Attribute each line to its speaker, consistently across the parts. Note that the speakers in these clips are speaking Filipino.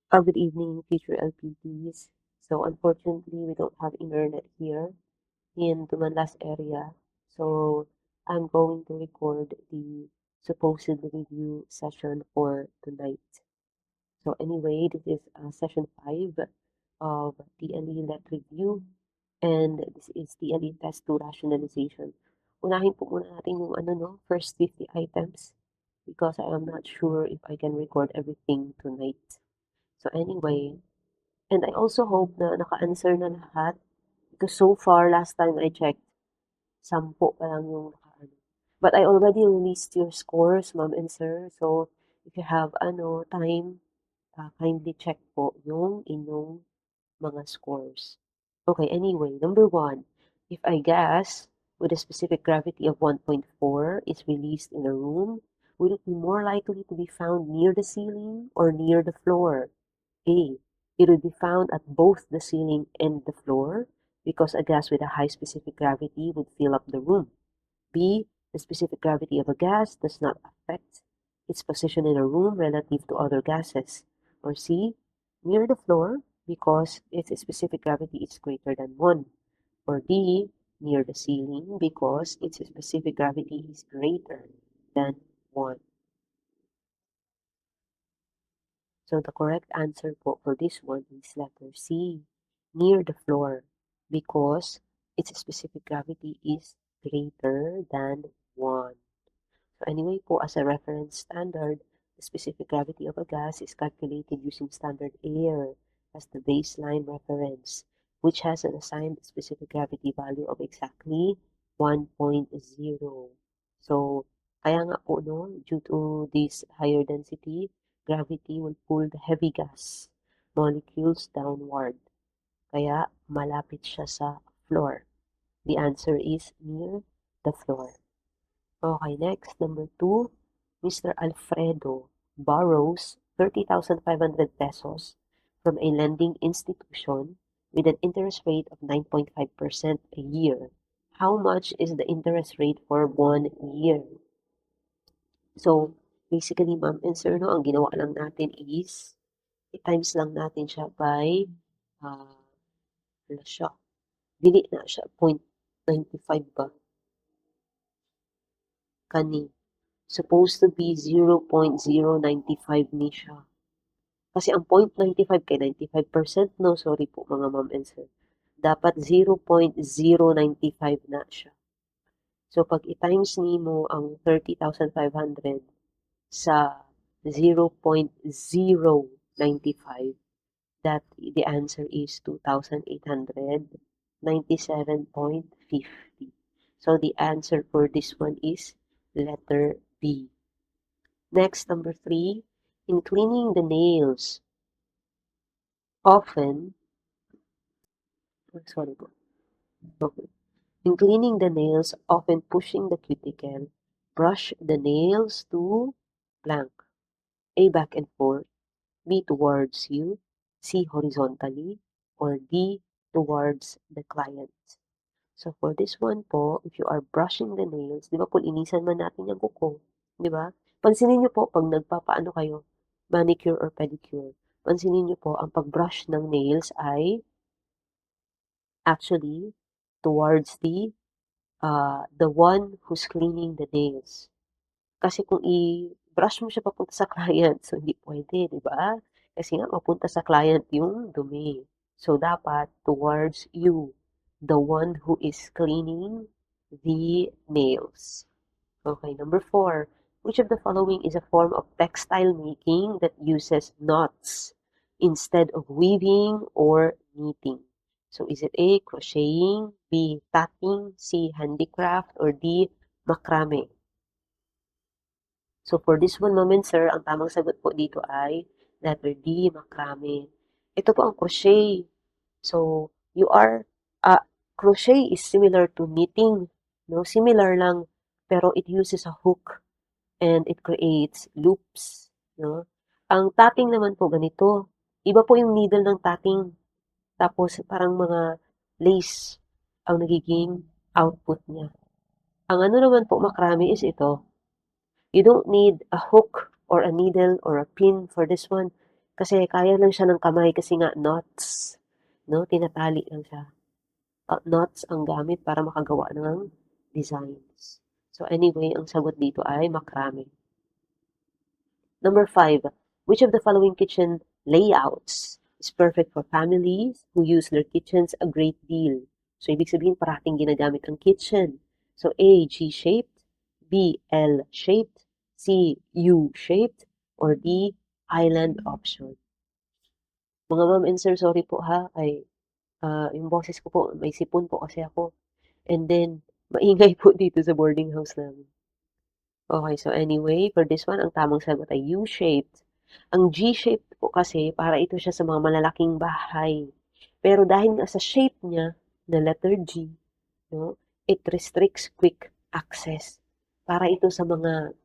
Speaker 1: Good evening, future LPTs. So unfortunately, we don't have internet here in Tumanlas area. So I'm going to record the supposed review session for tonight. So anyway, this is session 5 of TLE Let Review, and this is TLE Test 2 Rationalization. Unahin po muna natin yung first 50 items because I am not sure if I can record everything tonight. So anyway, and I also hope na naka-answer na lahat because so far, last time I checked, 10 pa lang yung naka-ano. But I already released your scores, ma'am and sir. So if you have time, kindly check po yung inyong mga scores. Okay, anyway, number 1, if I guess with a specific gravity of 1.4 is released in a room, would it be more likely to be found near the ceiling or near the floor? A. It would be found at both the ceiling and the floor because a gas with a high specific gravity would fill up the room. B. The specific gravity of a gas does not affect its position in a room relative to other gases. Or C. Near the floor because its specific gravity is greater than 1. Or D. Near the ceiling because its specific gravity is greater than 1. So the correct answer po for this one is letter C, near the floor, because its specific gravity is greater than 1. So anyway po, as a reference standard, the specific gravity of a gas is calculated using standard air as the baseline reference, which has an assigned specific gravity value of exactly 1.0. So, kaya nga po, no, due to this higher density, gravity will pull the heavy gas molecules downward. Kaya malapit siya sa floor. The answer is near the floor. Okay, next, number 2, Mr. Alfredo borrows 30,500 pesos from a lending institution with an interest rate of 9.5% a year. How much is the interest rate for 1 year? So, basically, ma'am and sir, no, ang ginawa lang natin is, i-times lang natin siya by, ano siya, dili na siya, 0.95 ba? Kani, supposed to be 0.095 ni siya. Kasi ang 0.95 kay 95%, no, sorry po mga ma'am and sir. Dapat 0.095 na siya. So, pag i-times nimo ang 30,500 sa 0.095, that the answer is 2,897.50. So, the answer for this one is letter B. Next, number 3, in cleaning the nails, often, sorry po, okay. In cleaning the nails, often pushing the cuticle, brush the nails to blank. A, back and forth, B, towards you, C, horizontally, or D, towards the client. So for this one po, if you are brushing the nails, di ba po, linisan man natin yung kuko, di ba? Pansinin niyo po, pag nagpapaano kayo, manicure or pedicure, pansinin niyo po, ang pag-brush ng nails ay actually towards the one who's cleaning the nails. Kasi kung i-brush mo siya papunta sa client, so hindi pwede, di ba? Kasi nga, mapunta sa client yung dumi. So, dapat towards you, the one who is cleaning the nails. Okay, number 4. Which of the following is a form of textile making that uses knots instead of weaving or knitting? So, is it A, crocheting, B, tatting, C, handicraft, or D, macrame? So, for this one moment, sir, ang tamang sagot po dito ay letter D, macrame. Ito po ang crochet. So, crochet is similar to knitting. No? Similar lang, pero it uses a hook and it creates loops. No? Ang tatting naman po ganito. Iba po yung needle ng tatting. Tapos, parang mga lace ang nagiging output niya. Ang ano naman po, macrame is ito. You don't need a hook or a needle or a pin for this one. Kasi kaya lang siya ng kamay kasi nga knots, no? Tinatali lang siya. Knots ang gamit para makagawa ng designs. So anyway, ang sagot dito ay macrame. Number 5, which of the following kitchen layouts is perfect for families who use their kitchens a great deal? So, ibig sabihin, parating ginagamit ang kitchen. So, A, G-shaped, B, L-shaped, C, U-shaped, or D, island option. Mga ma'am and sir, sorry po ha, ay yung boses ko po, may sipon po kasi ako. And then, maingay po dito sa boarding house namin. Okay, so anyway, for this one, ang tamang sagot ay U-shaped. Ang G-shaped po kasi, para ito siya sa mga malalaking bahay. Pero dahil nga sa shape niya, na letter G, no, it restricts quick access. Para ito sa mga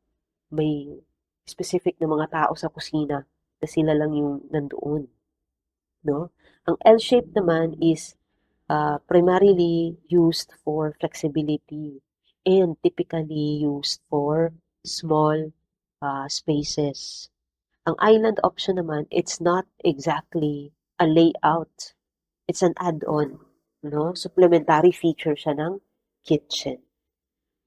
Speaker 1: may specific na mga tao sa kusina na sila lang yung nandoon. No? Ang L-shaped naman is primarily used for flexibility and typically used for small spaces. Ang island option naman, it's not exactly a layout. It's an add-on, no? Supplementary feature siya ng kitchen.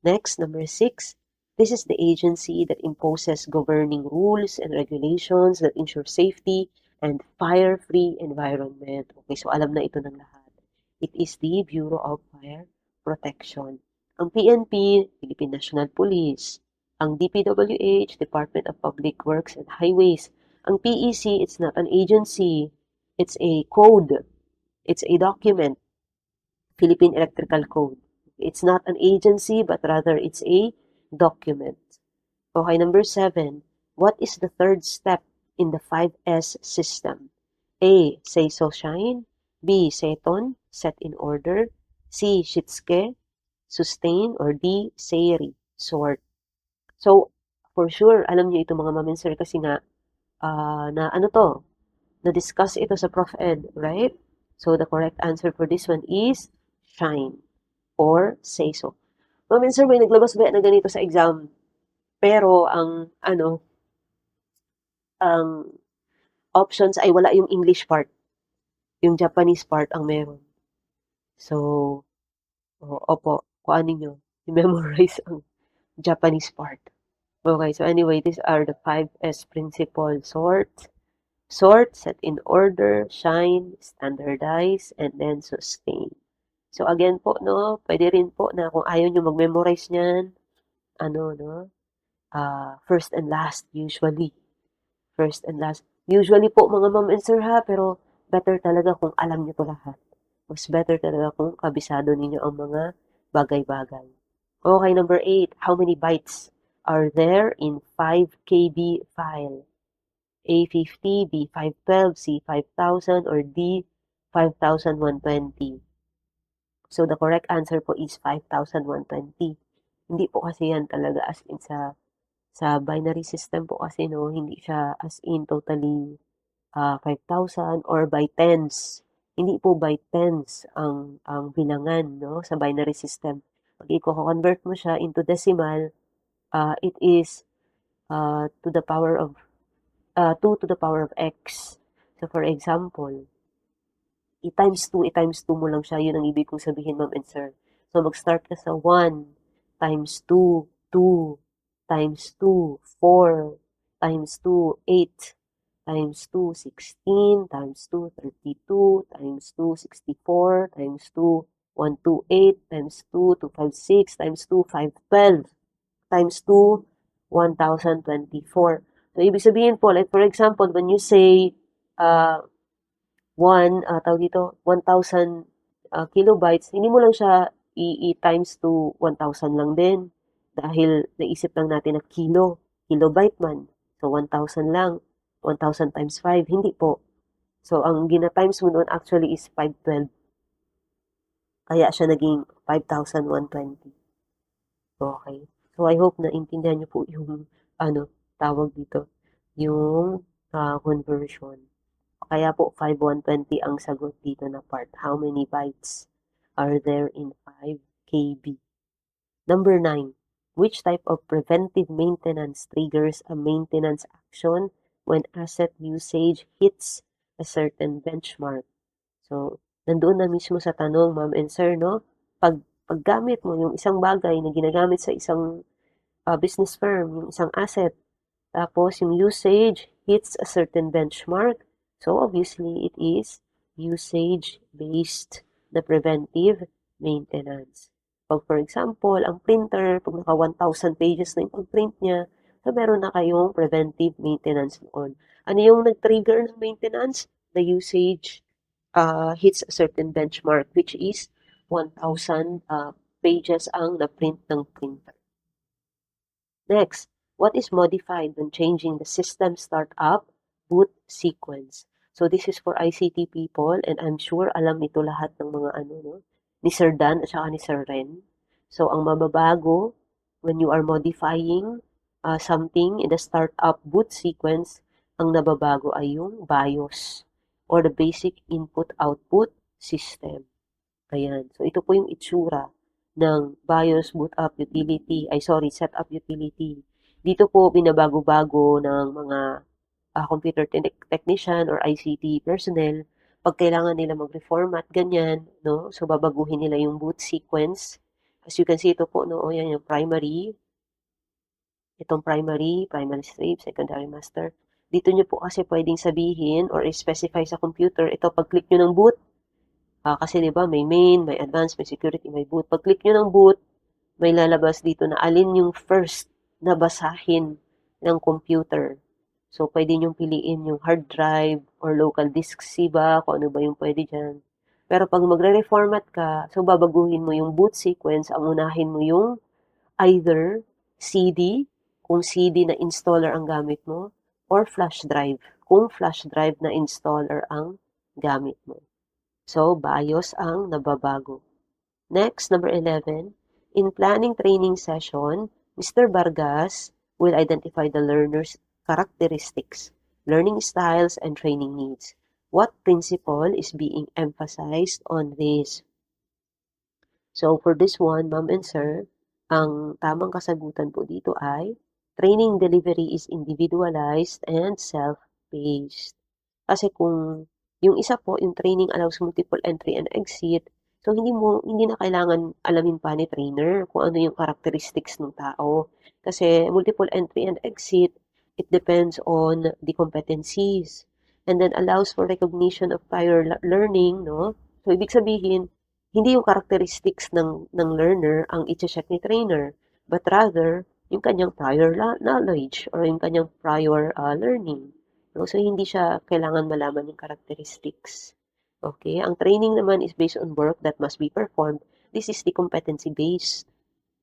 Speaker 1: Next, number 6, this is the agency that imposes governing rules and regulations that ensure safety and fire-free environment. Okay, so alam na ito ng lahat. It is the Bureau of Fire Protection. Ang PNP, Philippine National Police. Ang DPWH, Department of Public Works and Highways. Ang PEC, it's not an agency. It's a code. It's a document. Philippine Electrical Code. It's not an agency, but rather it's a document. Okay, number 7. What is the third step in the 5S system? A. Say so shine. B. Seton, set in order. C. Shitsuke, sustain. Or D. Seiri, sort. So, for sure, alam niyo ito mga ma'am and sir kasi nga, na ano to, na-discuss ito sa Prof. Ed, right? So, the correct answer for this one is shine or say so. Ma'am and sir, may naglabas ba na ganito sa exam? Pero ang options ay wala yung English part. Yung Japanese part ang meron. So, opo, kuhanin ninyo. I-memorize ang Japanese part. Okay, so anyway, these are the 5S principle: sort, set in order, shine, standardize, and then sustain. So again po, no, pwede rin po na kung ayaw nyo mag-memorize niyan, no, first and last usually. First and last. Usually po mga ma'am and sir ha, pero better talaga kung alam niyo to lahat. Mas better talaga kung kabisado ninyo ang mga bagay-bagay. Okay, number 8. How many bytes are there in 5 KB file? A50, B512, C5000, or D 5120? So the correct answer po is 5120. Hindi po kasi yan talaga as in sa binary system po kasi no, hindi siya as in totally 5,000 or by tens. Hindi po by tens ang bilangan no sa binary system. Pag i-convert mo siya into decimal, it is to the power of 2 to the power of x. So for example, i-times 2 mo lang siya. Yun ang ibig kong sabihin, ma'am and sir. So mag-start ka sa 1 times 2, 2 times 2, 4 times 2, 8 times 2, 16 times 2, 32 times 2, 64 times 2, 128 times 2, 256 times 2, 512 times 2, 1,024. So, ibig sabihin po, like for example, when you say 1,000 kilobytes, hindi mo lang siya i-times to 1,000 lang din. Dahil naisip lang natin na kilobyte man. So, 1,000 lang. 1,000 times 5, hindi po. So, ang gina-times mo doon actually is 512. Kaya siya naging 5,120. Okay. So, I hope na intindihan niyo po yung, tawag dito, yung conversion. Kaya po 5120 ang sagot dito na part. How many bytes are there in 5 KB? Number 9. Which type of preventive maintenance triggers a maintenance action when asset usage hits a certain benchmark. So, nandoon na mismo sa tanong, ma'am and sir, no? Paggamit mo yung isang bagay na ginagamit sa isang business firm, yung isang asset, tapos yung usage hits a certain benchmark. So, obviously, it is usage-based na preventive maintenance. Pag for example, ang printer, pag naka 1,000 pages na yung pag-print niya, so meron na kayong preventive maintenance noon. Ano yung nag-trigger ng maintenance? The usage hits a certain benchmark, which is 1,000 pages ang na-print ng printer. Next, what is modified when changing the system startup boot sequence? So this is for ICT people, and I'm sure alam nito lahat ng mga no, ni Sir Dan at saka ni Sir Ren. So ang mababago when you are modifying something in the startup boot sequence, ang nababago ay yung BIOS or the basic input-output system. Ayan. So ito po yung itsura ng BIOS Boot Up Utility, Setup Utility. Dito po binabago-bago ng mga computer technician or ICT personnel pag kailangan nila mag-reformat, ganyan, no? So babaguhin nila yung boot sequence. As you can see, ito po, no? Yan yung primary. Itong primary strip, secondary master. Dito nyo po kasi pwedeng sabihin or specify sa computer, ito pag-click nyo ng boot, kasi 'di ba may main, may advanced, may security, may boot. Pag-click nyo ng boot, may lalabas dito na alin yung first na basahin ng computer. So, pwede nyong piliin yung hard drive or local disk C ba, kung ano ba yung pwede dyan. Pero pag magre-reformat ka, so babaguhin mo yung boot sequence, ang unahin mo yung either CD, kung CD na installer ang gamit mo, or flash drive, kung flash drive na installer ang gamit mo. So, BIOS ang nababago. Next, number 11, in planning training session, Mr. Vargas will identify the learner's characteristics, learning styles, and training needs. What principle is being emphasized on this? So, for this one, ma'am and sir, ang tamang kasagutan po dito ay training delivery is individualized and self-paced. Kasi kung yung isa po, yung training allows multiple entry and exit, so hindi na kailangan alamin pa ni trainer kung ano yung characteristics ng tao. Kasi multiple entry and exit, it depends on the competencies. And then allows for recognition of prior learning, no? So, ibig sabihin, hindi yung characteristics ng learner ang i-check ni trainer, but rather, yung kanyang prior knowledge or yung kanyang prior learning. No? So, hindi siya kailangan malaman yung characteristics. Okay? Ang training naman is based on work that must be performed. This is the competency-based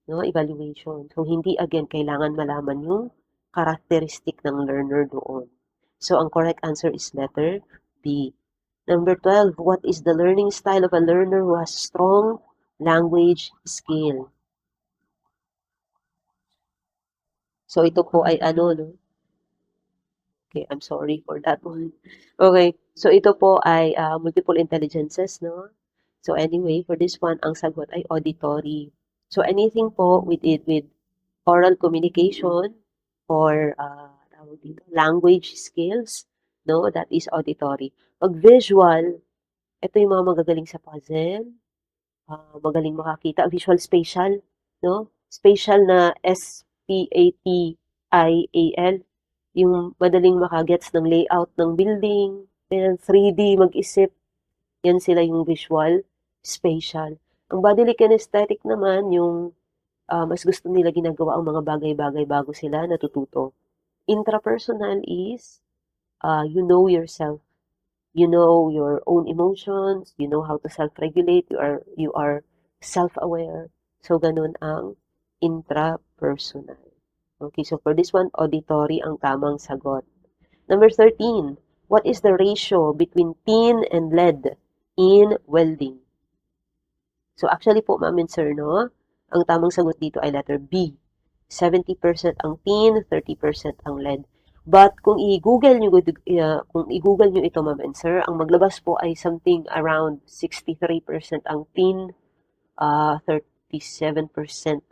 Speaker 1: evaluation. So, hindi again kailangan malaman yung characteristic ng learner doon. So, ang correct answer is letter B. Number 12, what is the learning style of a learner who has strong language skill? So, ito po ay no? Okay, I'm sorry for that one. Okay, so ito po ay multiple intelligences, no? So anyway, for this one, ang sagot ay auditory. So anything po with oral communication or language skills, no? That is auditory. Pag visual, ito yung mga magagaling sa puzzle, magaling makakita, visual spatial, no? Spatial na S-P-A-T-I-A-L, yung madaling makagets ng layout ng building, and 3D mag-isip, yan sila yung visual spatial. Ang bodily kinesthetic naman, yung mas gusto nila ginagawa ang mga bagay-bagay bago sila natututo. Intrapersonal is, you know yourself. You know your own emotions, you know how to self-regulate, you are self-aware. So, ganun ang intrapersonal. Okay, so for this one, auditory ang tamang sagot. Number 13, what is the ratio between tin and lead in welding? So, actually po, ma'am and sir, no? Ang tamang sagot dito ay letter B. 70% ang tin, 30% ang lead. But kung i-google nyo ito, ma'am and sir, ang maglabas po ay something around 63% ang tin, 37%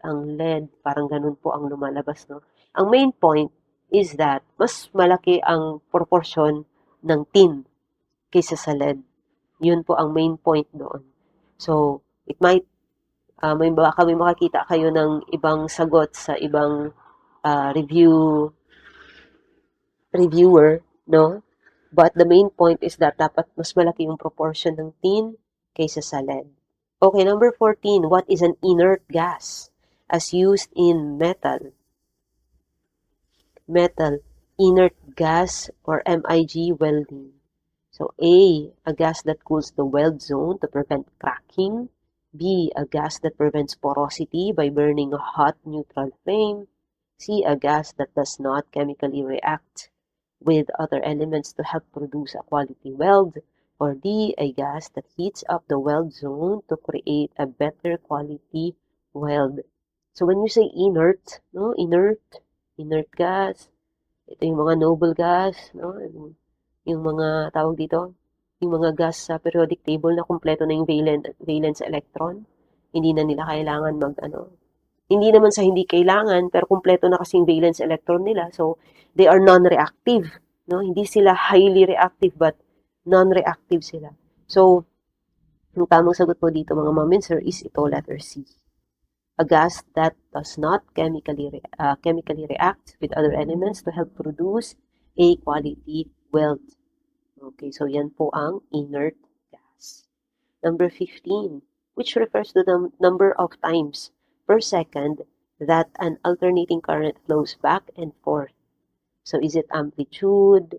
Speaker 1: ang lead. Parang ganun po ang lumalabas, no? Ang main point is that mas malaki ang proportion ng tin kaysa sa lead. Yun po ang main point doon. So, it might, baka may makakita kayo ng ibang sagot sa ibang reviewer, no? But the main point is that dapat mas malaki yung proportion ng tin kaysa sa lead. Okay, number 14, what is an inert gas as used in metal? Inert gas or MIG welding. So A, a gas that cools the weld zone to prevent cracking. B, a gas that prevents porosity by burning a hot neutral flame. C, a gas that does not chemically react with other elements to help produce a quality weld. Or D, a gas that heats up the weld zone to create a better quality weld. So when you say inert, no, inert gas, ito yung mga noble gas, no, yung mga tawag dito, yung mga gas sa periodic table na kumpleto na yung valence electron. Hindi na nila kailangan hindi naman sa hindi kailangan, pero kumpleto na kasi yung valence electron nila. So, they are non-reactive. No? Hindi sila highly reactive, but non-reactive sila. So, yung tamang sagot po dito mga maminser is ito, letter C. A gas that does not chemically react with other elements to help produce a quality weld. Okay, so yan po ang inert gas. Number 15, which refers to the number of times per second that an alternating current flows back and forth. So is it amplitude,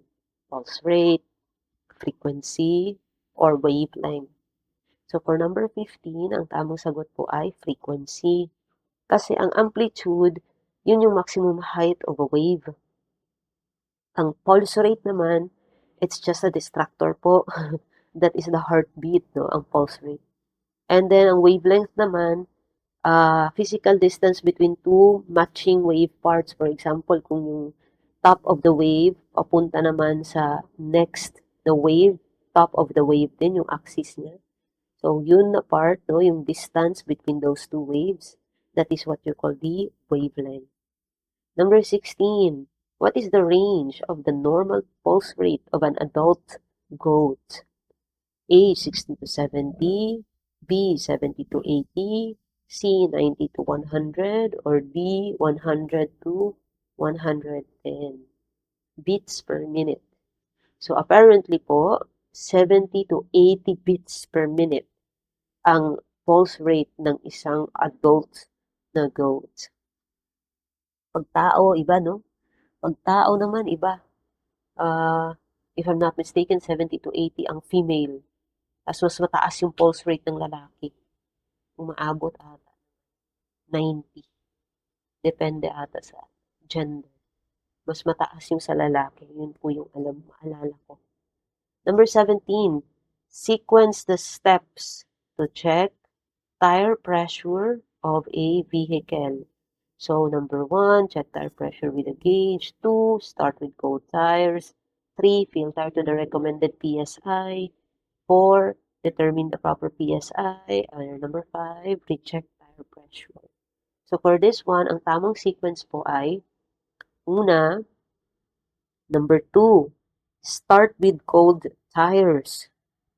Speaker 1: pulse rate, frequency, or wavelength? So for number 15, ang tamang sagot po ay frequency. Kasi ang amplitude, yun yung maximum height of a wave. Ang pulse rate naman, it's just a distractor po. That is the heartbeat, no, ang pulse rate. And then, ang wavelength naman, physical distance between two matching wave parts. For example, kung yung top of the wave, papunta naman sa next, the wave, top of the wave din, yung axis niya. So, yun na part, no, yung distance between those two waves, that is what you call the wavelength. Number 16, what is the range of the normal pulse rate of an adult goat? A, 60 to 70, B, 70 to 80, C, 90 to 100, or D, 100 to 110 beats per minute. So, apparently po, 70 to 80 beats per minute ang pulse rate ng isang adult na goat. Pag tao, iba, no? Pag tao naman, iba. If I'm not mistaken, 70 to 80 ang female. Tapos mas mataas yung pulse rate ng lalaki. Umaabot ata 90. Depende ata sa gender. Mas mataas yung sa lalaki. Yun po yung maalala ko. Number 17, sequence the steps to check tire pressure of a vehicle. So, number 1, check tire pressure with a gauge. 2, start with cold tires. 3, fill tire to the recommended PSI. 4, determine the proper PSI. Number 5, recheck tire pressure. So, for this one, ang tamang sequence po ay, una, number 2, start with cold tires.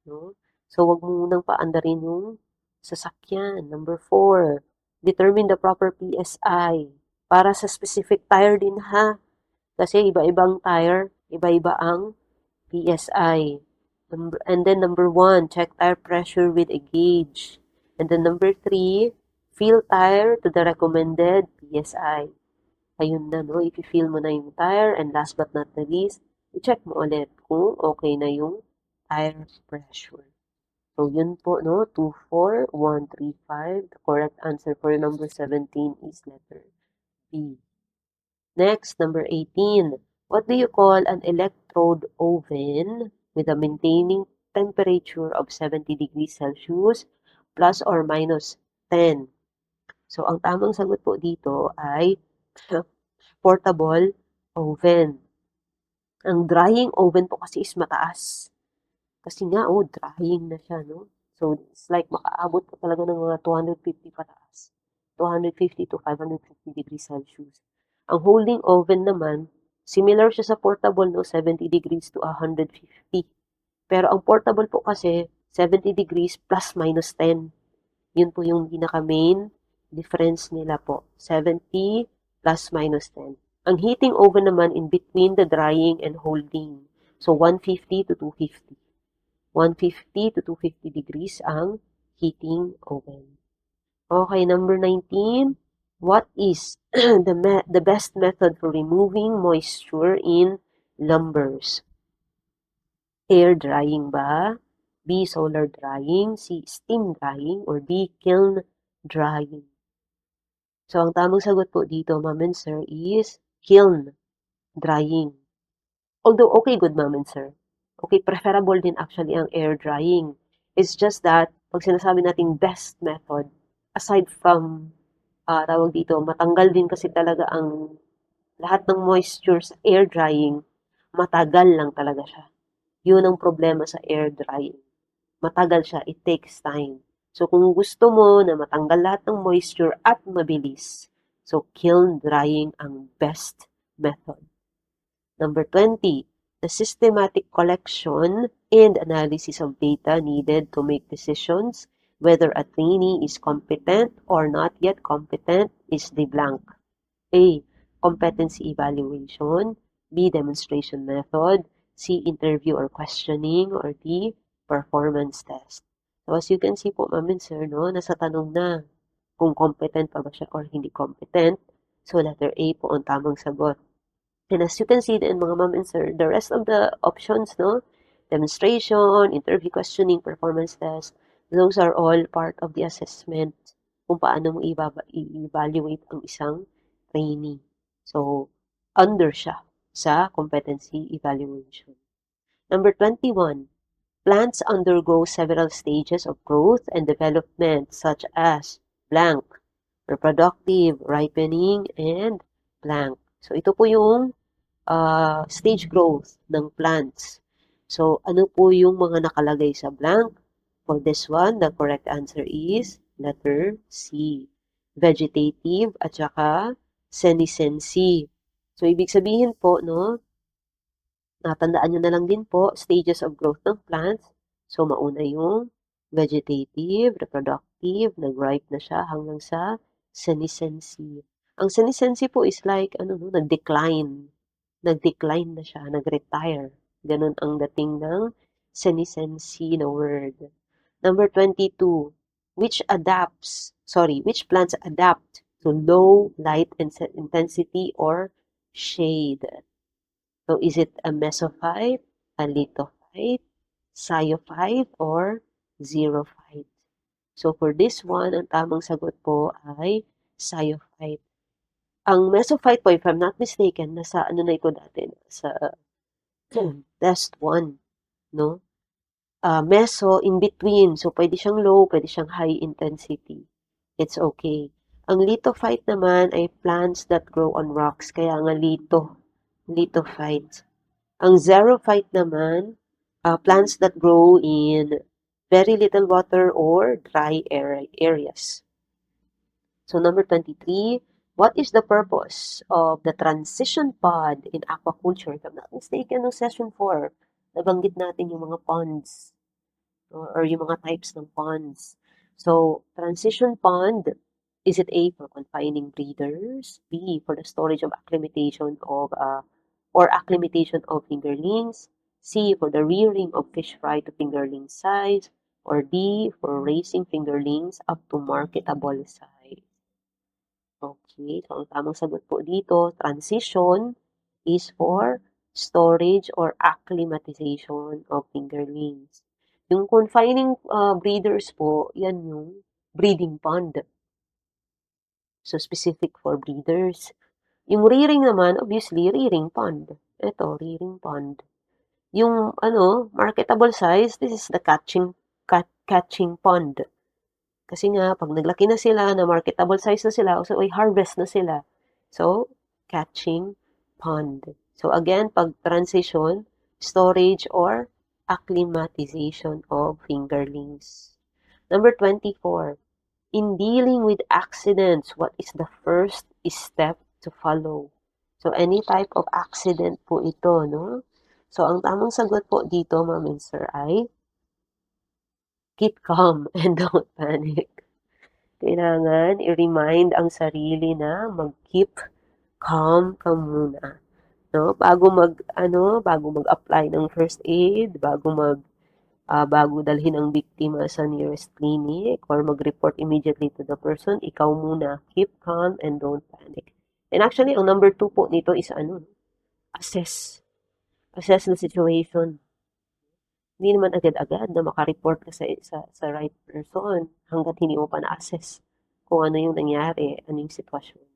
Speaker 1: No? So, wag mo munang paandarin yung sasakyan. Number 4, determine the proper PSI. Para sa specific tire din ha. Kasi iba-ibang tire, iba-iba ang PSI. And then number 1, check tire pressure with a gauge. And then number 3, fill tire to the recommended PSI. Ayun na, no? I-fill mo na yung tire. And last but not the least, i-check mo ulit kung okay na yung tire pressure. So, yun po, no? 2, 4, 1, 3, 5. The correct answer for number 17 is letter B. Next, number 18. What do you call an electrode oven with a maintaining temperature of 70 degrees Celsius plus or minus 10? So, ang tamang sagot po dito ay portable oven. Ang drying oven po kasi is mataas. Kasi nga, drying na siya, no? So, it's like makaabot po talaga ng mga 250 pataas. 250 to 550 degrees Celsius. Ang holding oven naman, Similar siya sa portable, no? 70 degrees to 150. Pero ang portable po kasi, 70 degrees plus minus 10. Yun po yung pinaka-main difference nila po. 70 plus minus 10. Ang heating oven naman in between the drying and holding. So, 150 to 250. 150 to 250 degrees ang heating oven. Okay, number 19. What is the best method for removing moisture in lumbers? Air drying ba? B. Solar drying. C. Steam drying. Or D. Kiln drying. So, ang tamang sagot po dito, ma'am and sir, is kiln drying. Although, okay, good, ma'am and sir. Okay, preferable din actually ang air drying. It's just that, pag sinasabi nating best method, aside from, tawag dito, matanggal din kasi talaga ang lahat ng moisture sa air drying, matagal lang talaga siya. Yun ang problema sa air drying. Matagal siya, it takes time. So, kung gusto mo na matanggal lahat ng moisture at mabilis, so kiln drying ang best method. Number 20, the systematic collection and analysis of data needed to make decisions whether a trainee is competent or not yet competent is the blank. A. Competency evaluation. B. Demonstration method. C. Interview or questioning. Or D. Performance test. So, as you can see po, ma'am and sir, no, nasa tanong na kung competent pa ba siya or hindi competent. So, letter A po ang tamang sagot. And as you can see din, mga ma'am and sir, the rest of the options, no, demonstration, interview questioning, performance test, those are all part of the assessment kung paano mo i-evaluate ang isang trainee. So, under siya sa competency evaluation. Number 21, plants undergo several stages of growth and development such as blank, reproductive, ripening, and blank. So, ito po yung stage growth ng plants. So, ano po yung mga nakalagay sa blank? For this one, the correct answer is letter C. Vegetative at saka senescency. So, ibig sabihin po, no, natandaan nyo na lang din po, stages of growth ng plants. So, mauna yung vegetative, reproductive, nag-ripe na siya hanggang sa senescency. Ang senescency po is like, no, nag-decline. Nag-decline na siya, nag-retire. Ganun ang dating ng senescency na word. Number 22, which plants adapt to low light intensity or shade? So, is it a mesophyte, a lithophyte, psiophyte, or xerophyte? So, for this one, ang tamang sagot po ay psiophyte. Ang mesophyte po, if I'm not mistaken, nasa ano na ito dati, sa test 1, no? Meso, in between. So, pwede siyang low, pwede siyang high intensity. It's okay. Ang lithophyte naman ay plants that grow on rocks, kaya nga lithophyte. Ang xerophyte naman, plants that grow in very little water or dry areas. So, number 23, what is the purpose of the transition pod in aquaculture? If I'm not mistaken, no session 4, nabanggit natin yung mga ponds or yung mga types ng ponds. So, transition pond, is it A, for confining breeders? B, for the storage of acclimatation of fingerlings? C, for the rearing of fish fry to fingerling size? Or D, for raising fingerlings up to marketable size? Okay, so ang tamang sagot po dito, transition is for storage or acclimatization of fingerlings. Yung confining breeders po, yan yung breeding pond. So, specific for breeders. Yung rearing naman, obviously, rearing pond. Ito, rearing pond. Yung, marketable size, this is the catching pond. Kasi nga, pag naglaki na sila, na marketable size na sila, so ay harvest na sila. So, catching pond. So, again, pag transition, storage or acclimatization of fingerlings. Number 24, in dealing with accidents, what is the first step to follow? So, any type of accident po ito, no? So, ang tamang sagot po dito, ma'am and sir, ay keep calm and don't panic. Kailangan i-remind ang sarili na mag-keep calm ka muna, no? Bago mag-apply ng first aid, bago dalhin ang biktima sa nearest clinic or mag-report immediately to the person, ikaw muna, keep calm and don't panic. And actually, ang number 2 po nito is assess. Assess the situation. Hindi naman agad-agad na maka-report ka sa right person hangga't hindi mo pa na-assess kung ano yung nangyari, ano yung sitwasyon.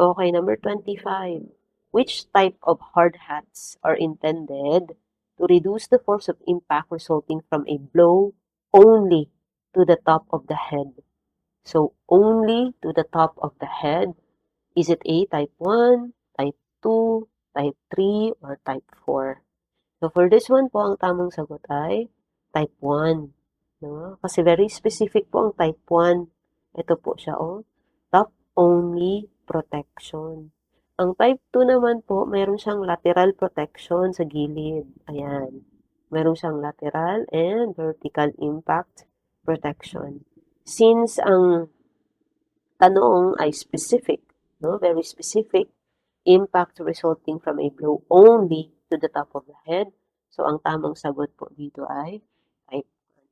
Speaker 1: Okay, number 25. Which type of hard hats are intended to reduce the force of impact resulting from a blow only to the top of the head? So, only to the top of the head. Is it A, type 1, type 2, type 3, or type 4? So, for this one po, ang tamang sagot ay type 1. No? Kasi very specific po ang type 1. Ito po siya, top only protection. Ang type 2 naman po, mayroon siyang lateral protection sa gilid. Ayan. Mayroon siyang lateral and vertical impact protection. Since ang tanong ay specific, no? Very specific, impact resulting from a blow only to the top of the head. So, ang tamang sagot po dito ay type 1.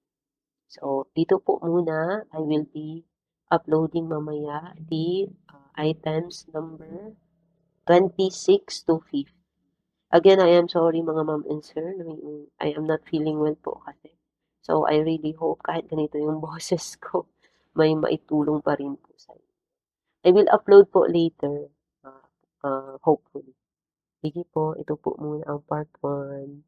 Speaker 1: So, dito po muna, I will be uploading mamaya the items number 26 to 50. Again, I am sorry mga ma'am and sir. I am not feeling well po kasi. So, I really hope kahit ganito yung boses ko, may maitulong pa rin po sa inyo. I will upload po later, hopefully. Sige po, ito po muna ang part 1.